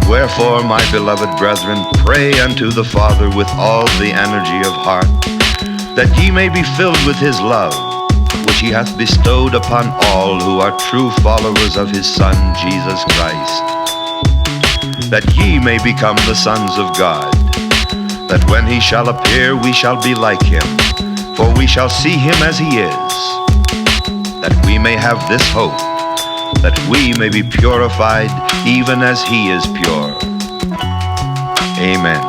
Wherefore, my beloved brethren, pray unto the Father with all the energy of heart, that ye may be filled with his love, which he hath bestowed upon all who are true followers of his Son, Jesus Christ, that ye may become the sons of God, that when he shall appear we shall be like him, for we shall see him as he is, that we may have this hope, that we may be purified even as he is pure. Amen.